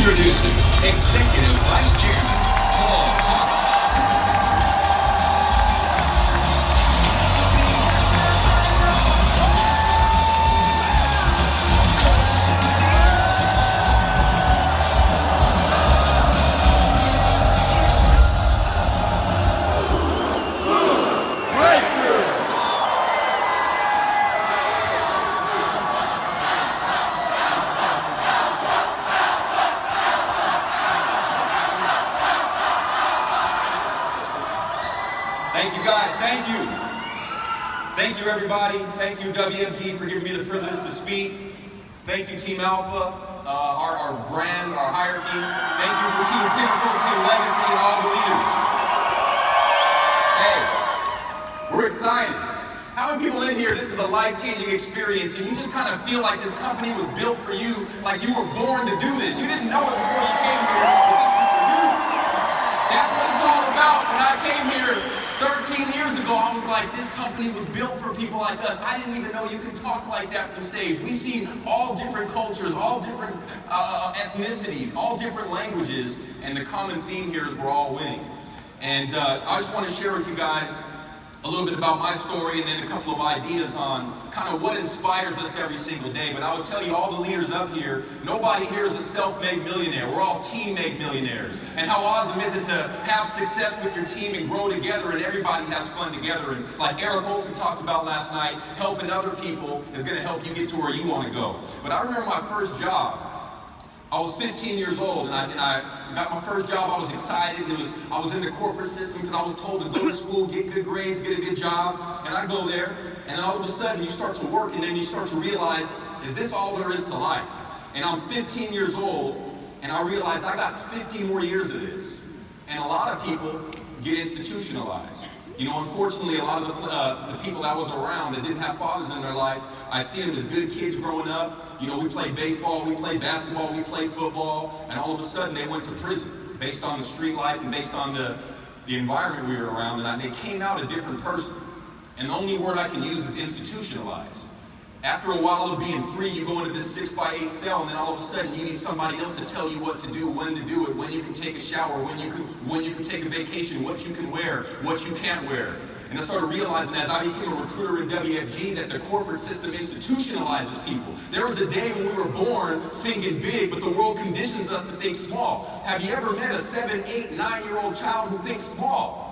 Introducing Executive Vice Chairman Paul Hart. Thank you guys, thank you. Thank you everybody, thank you WFG for giving me the privilege to speak. Thank you Team Alpha, our brand, our hierarchy. Thank you for Team Pinnacle, Team Legacy, and all the leaders. Hey, we're excited. How many people in here, this is a life-changing experience and you just kind of feel like this company was built for you, like you were born to do this. You didn't know it before you came here, but this is for you. That's what it's all about. When I came here 13 years ago, I was like, this company was built for people like us. I didn't even know you could talk like that from stage. We see all different cultures, all different ethnicities, all different languages, and the common theme here is we're all winning. And I just want to share with you guys a little bit about my story and then a couple of ideas on kind of what inspires us every single day. But I would tell you, all the leaders up here, nobody here is a self-made millionaire. We're all team-made millionaires. And how awesome is it to have success with your team and grow together and everybody has fun together. And like Eric Olson talked about last night, helping other people is going to help you get to where you want to go. But I remember my first job. I was 15 years old and I got my first job. I was excited. I was in the corporate system because I was told to go to school, get good grades, get a good job. And I go there and then all of a sudden you start to work and then you start to realize, is this all there is to life? And I'm 15 years old and I realized I got 50 more years of this. And a lot of people get institutionalized. You know, unfortunately, a lot of the people that was around that didn't have fathers in their life, I see them as good kids growing up. You know, we played baseball, we played basketball, we played football, and all of a sudden they went to prison based on the street life and based on the environment we were around, and they came out a different person. And the only word I can use is institutionalized. After a while of being free, you go into this 6x8 cell, and then all of a sudden you need somebody else to tell you what to do, when to do it, when you can take a shower, when you can take a vacation, what you can wear, what you can't wear. And I started realizing as I became a recruiter in WFG that the corporate system institutionalizes people. There was a day when we were born thinking big, but the world conditions us to think small. Have you ever met a 7, 8, 9-year-old child who thinks small?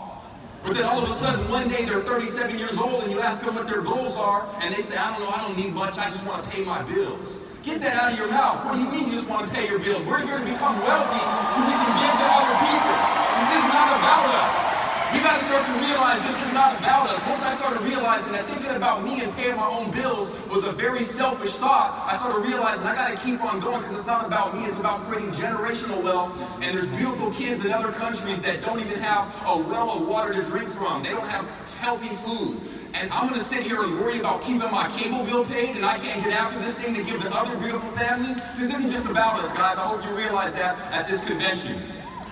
But then all of a sudden, one day they're 37 years old and you ask them what their goals are and they say, I don't know, I don't need much, I just want to pay my bills. Get that out of your mouth. What do you mean you just want to pay your bills? We're here to become wealthy so we can give to other people. This is not about us. We got to start to realize this is not about us. Once I started realizing that thinking about me and paying my own bills was a very selfish thought, I started realizing I got to keep on going because it's not about me, it's about creating generational wealth. And there's beautiful kids in other countries that don't even have a well of water to drink from. They don't have healthy food. And I'm going to sit here and worry about keeping my cable bill paid and I can't get after this thing to give to other beautiful families. This isn't just about us, guys. I hope you realize that at this convention.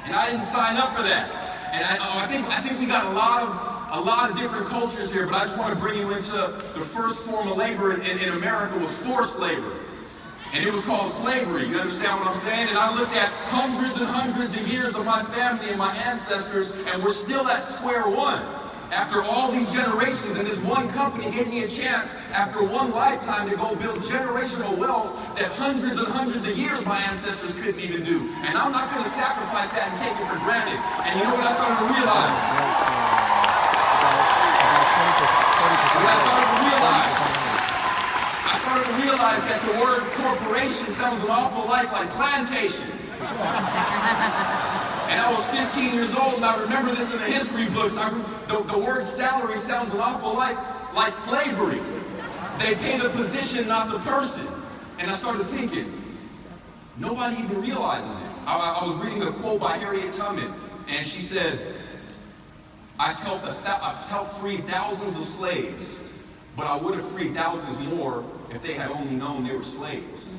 And I didn't sign up for that. And I think we got a lot of different cultures here, but I just want to bring you into the first form of labor in America was forced labor. And it was called slavery. You understand what I'm saying? And I looked at hundreds and hundreds of years of my family and my ancestors, and we're still at square one. After all these generations, and this one company gave me a chance after one lifetime to go build generational wealth that hundreds and hundreds of years my ancestors couldn't even do. And I'm not going to sacrifice that and take it for granted. And you know what I started to realize? I started to realize that the word corporation sounds an awful lot like plantation. And I was 15 years old, and I remember this in the history books. The word salary sounds an awful lot like slavery. They pay the position, not the person. And I started thinking, nobody even realizes it. I was reading a quote by Harriet Tubman, and she said, I've helped free thousands of slaves, but I would have freed thousands more if they had only known they were slaves.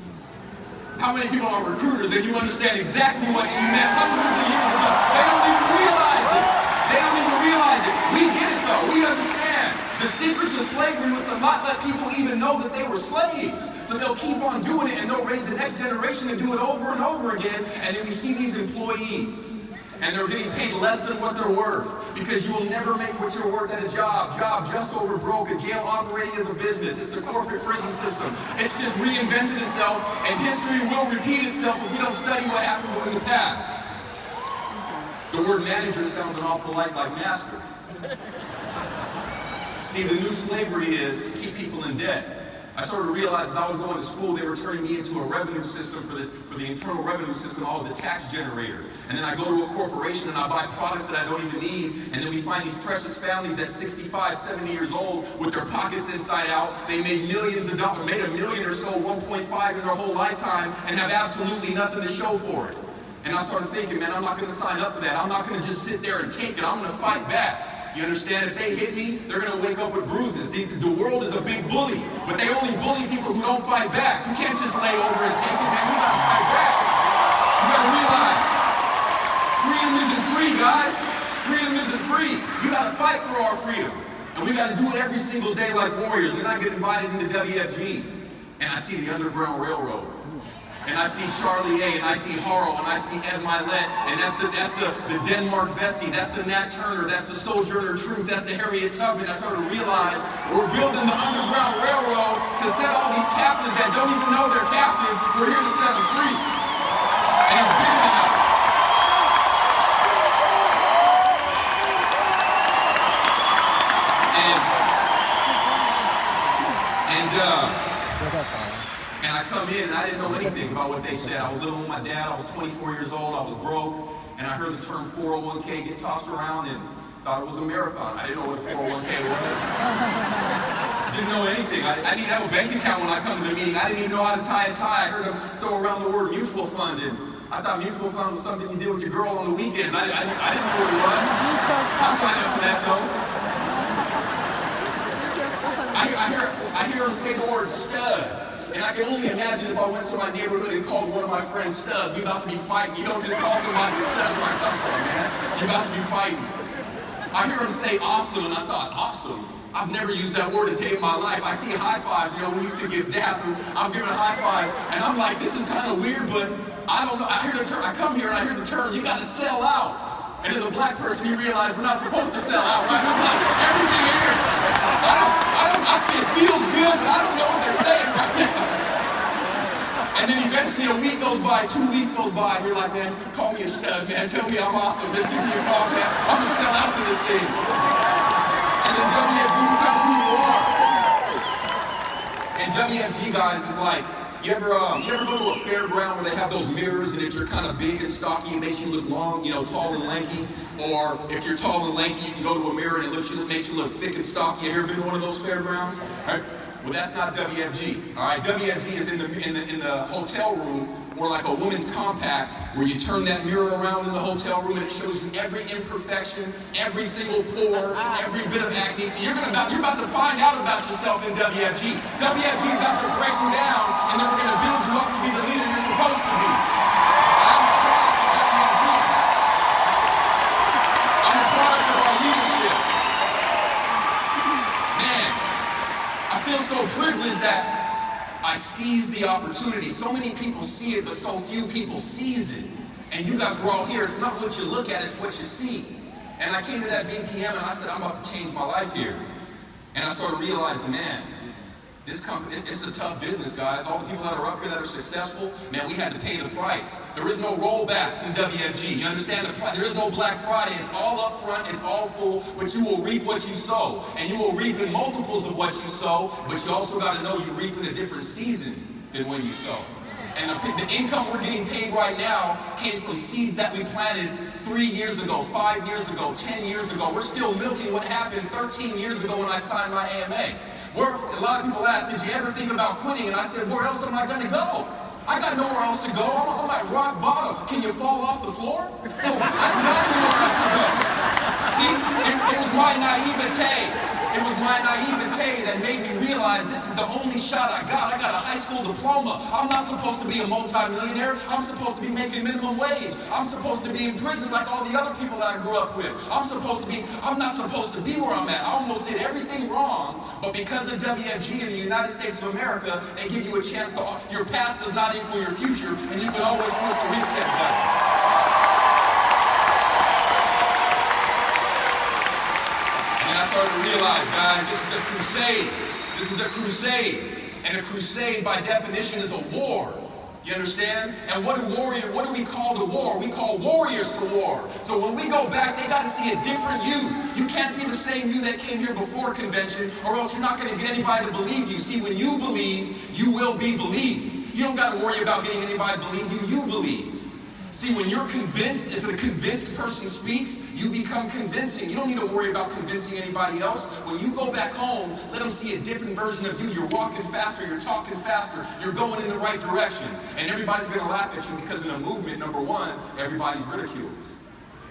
How many people are recruiters and you understand exactly what she meant hundreds of years ago? They don't even realize it. They don't even realize it. We get it though. We understand. The secret to slavery was to not let people even know that they were slaves. So they'll keep on doing it and they'll raise the next generation and do it over and over again. And then we see these employees and they're getting paid less than what they're worth because you will never make what you're worth at a job. Job just over broke, a jail operating as a business. It's the corporate prison system. It's just reinvented itself and history will repeat itself if we don't study what happened in the past. The word manager sounds an awful lot like master. See, the new slavery is keep people in debt. I started to realize as I was going to school, they were turning me into a revenue system for the internal revenue system. I was a tax generator. And then I go to a corporation and I buy products that I don't even need. And then we find these precious families at 65, 70 years old with their pockets inside out. They made millions of dollars, made $1 million or so, 1.5 in their whole lifetime and have absolutely nothing to show for it. And I started thinking, man, I'm not going to sign up for that. I'm not going to just sit there and take it. I'm going to fight back. You understand? If they hit me, they're going to wake up with bruises. See, the world is a big bully, but they only bully people who don't fight back. You can't just lay over and take it, man. You got to fight back. You got to realize, freedom isn't free, guys. Freedom isn't free. You got to fight for our freedom. And we got to do it every single day like warriors. Then I get invited into WFG, and I see the Underground Railroad. And I see Charlie A, and I see Hart, and I see Ed Milet, and that's the Denmark Vesey, that's the Nat Turner, that's the Sojourner Truth, that's the Harriet Tubman. I started to realize we're building the Underground Railroad to set all these captives that don't even know they're captive. We're here to set them free. And it's bigger than us. And I come in and I didn't know anything about what they said. I was living with my dad, I was 24 years old, I was broke, and I heard the term 401k get tossed around and thought it was a marathon. I didn't know what a 401k was. Didn't know anything. I didn't even have a bank account when I come to the meeting. I didn't even know how to tie a tie. I heard them throw around the word mutual fund, and I thought mutual fund was something you did with your girl on the weekends. I didn't know what it was. I signed up for that though. I hear them say the word stud. And I can only imagine if I went to my neighborhood and called one of my friends studs. We about to be fighting. You don't just call somebody a stud where I come from, man. You about to be fighting. I hear them say awesome, and I thought, awesome? I've never used that word a day in my life. I see high fives. You know, we used to give dap, and I'm giving high fives. And I'm like, this is kind of weird, but I don't know. I hear the term. I come here and I hear the term, you got to sell out. And as a black person, you realize we're not supposed to sell out, right? I'm like, everything here. It feels good, but I don't know what they're saying right now. And then eventually a week goes by, 2 weeks goes by, and you're like, man, call me a stud, man. Tell me I'm awesome. Just give me a call, man. I'm gonna sell out to this thing. And then WFG becomes who you are. And WFG, guys, is like, you ever go to a fairground where they have those mirrors, and if you're kind of big and stocky, it makes you look long, you know, tall and lanky? Or if you're tall and lanky, you can go to a mirror and it makes you look thick and stocky. Have you ever been to one of those fairgrounds? All right. Well, that's not WFG. All right, WFG is in the hotel room, or like a woman's compact, where you turn that mirror around in the hotel room and it shows you every imperfection, every single pore, every bit of acne. So you're about to find out about yourself in WFG. WFG is about to break you down, and then we're going to build you up to be the leader you're supposed to be. I'm a product of WFG. I'm a product of our leadership. Man, I feel so privileged that I seize the opportunity. So many people see it, but so few people seize it. And you guys were all here. It's not what you look at, it's what you see. And I came to that BPM and I said, I'm about to change my life here. And I started realizing, man, this company, it's a tough business, guys. All the people that are up here that are successful, man, we had to pay the price. There is no rollbacks in WFG. You understand the price? There is no Black Friday. It's all up front, it's all full, but you will reap what you sow. And you will reap in multiples of what you sow, but you also got to know you reap in a different season than when you sow. And the income we're getting paid right now came from seeds that we planted 3 years ago, 5 years ago, 10 years ago. We're still milking what happened 13 years ago when I signed my AMA. A lot of people ask, did you ever think about quitting? And I said, where else am I going to go? I got nowhere else to go. I'm at rock bottom. Can you fall off the floor? So I don't know anywhere else to go. See, it was my naivete It was my naivete that made me realize this is the only shot I got. I got a high school diploma. I'm not supposed to be a multimillionaire. I'm supposed to be making minimum wage. I'm supposed to be in prison like all the other people that I grew up with. I'm not supposed to be where I'm at. I almost did everything wrong, but because of WFG in the United States of America, they give you a chance to, your past does not equal your future, and you can always push the reset button. And I started to realize, guys, this is a crusade. This is a crusade. And a crusade, by definition, is a war. You understand? And what do we call the war? We call warriors to war. So when we go back, they got to see a different you. You can't be the same you that came here before convention, or else you're not going to get anybody to believe you. See, when you believe, you will be believed. You don't got to worry about getting anybody to believe you. You believe. See, when you're convinced, if a convinced person speaks, you become convincing. You don't need to worry about convincing anybody else. When you go back home, let them see a different version of you. You're walking faster, you're talking faster, you're going in the right direction. And everybody's going to laugh at you because in a movement, number one, everybody's ridiculed.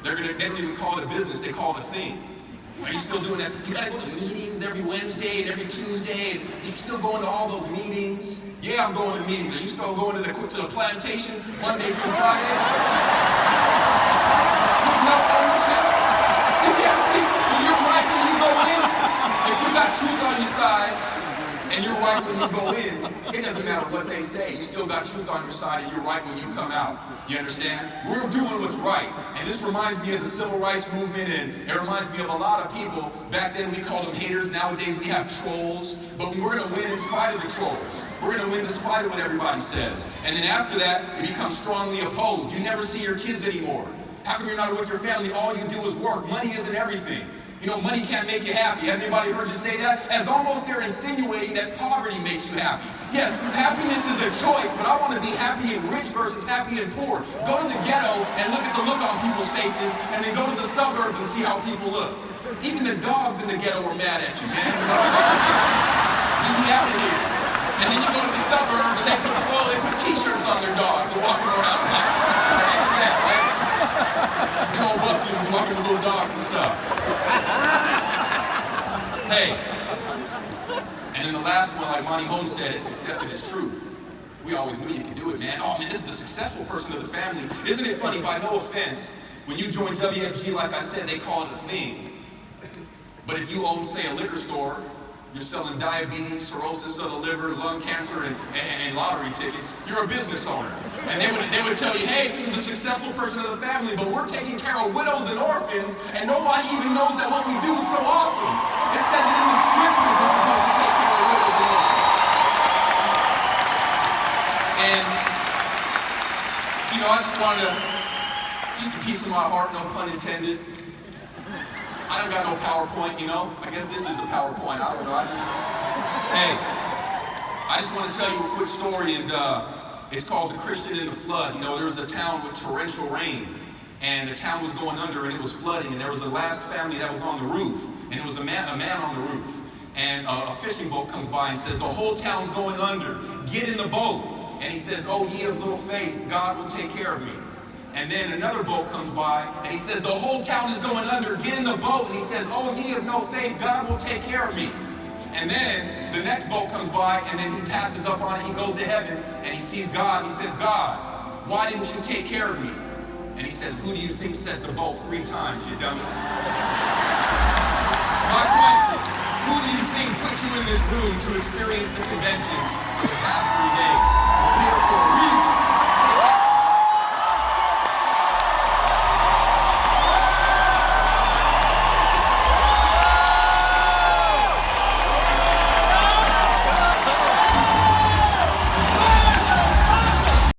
They don't even call it a business, they call it a thing. Are you still doing that? You gotta go to meetings every Wednesday and every Tuesday, and you still going to all those meetings? Yeah, I'm going to meetings. Are you still going to the plantation Monday through Friday? With no ownership? See, when you're right when you go in, if you got truth on your side, and you're right when you go in, it doesn't matter what they say. You still got truth on your side, and you're right when you come out. You understand? We're doing what's right. And this reminds me of the civil rights movement, and it reminds me of a lot of people. Back then we called them haters. Nowadays we have trolls. But we're going to win in spite of the trolls. We're going to win despite of what everybody says. And then after that, it becomes strongly opposed. You never see your kids anymore. How come you're not with your family? All you do is work. Money isn't everything. You know, money can't make you happy. Has anybody heard you say that? As almost they're insinuating that poverty makes you happy. Yes, happiness is a choice, but I want to be happy and rich versus happy and poor. Go to the ghetto and look at the look on people's faces, and then go to the suburbs and see how people look. Even the dogs in the ghetto are mad at you, man. Get me out of here. And then you go to the suburbs and they put t-shirts on their dogs and walking around. I'm like, what the heck is that, right? Big old buff dudes walking with little dogs and stuff. Hey, and then the last one, like Monty Holmes said, it's accepted as truth. We always knew you could do it, man. Oh man, this is the successful person of the family. Isn't it funny, by no offense, when you join WFG, like I said, they call it a thing. But if you own, say, a liquor store, you're selling diabetes, cirrhosis of the liver, lung cancer, and lottery tickets, you're a business owner. And they would tell you, hey, this is the successful person of the family, but we're taking care of widows and orphans, and nobody even knows that what we do is so awesome. It says it in the scriptures, we're supposed to take care of widows and orphans. And, you know, I just wanted to, just a piece of my heart, no pun intended. I don't got no PowerPoint, you know? I guess this is the PowerPoint, I don't know, I just want to tell you a quick story, and it's called The Christian in the Flood. You know, there was a town with torrential rain, and the town was going under, and it was flooding, and there was a last family that was on the roof, and it was a man on the roof, and a fishing boat comes by and says, the whole town's going under, get in the boat. And he says, oh, ye of little faith, God will take care of me. And then another boat comes by, and he says, the whole town is going under, get in the boat. And he says, oh, ye of no faith, God will take care of me. And then the next boat comes by, and then he passes up on it, he goes to heaven, and he sees God, and he says, God, why didn't you take care of me? And he says, who do you think set the boat 3 times, you dummy? My question, who do you think put you in this room to experience the convention for the past 3 days? We're here for a reason.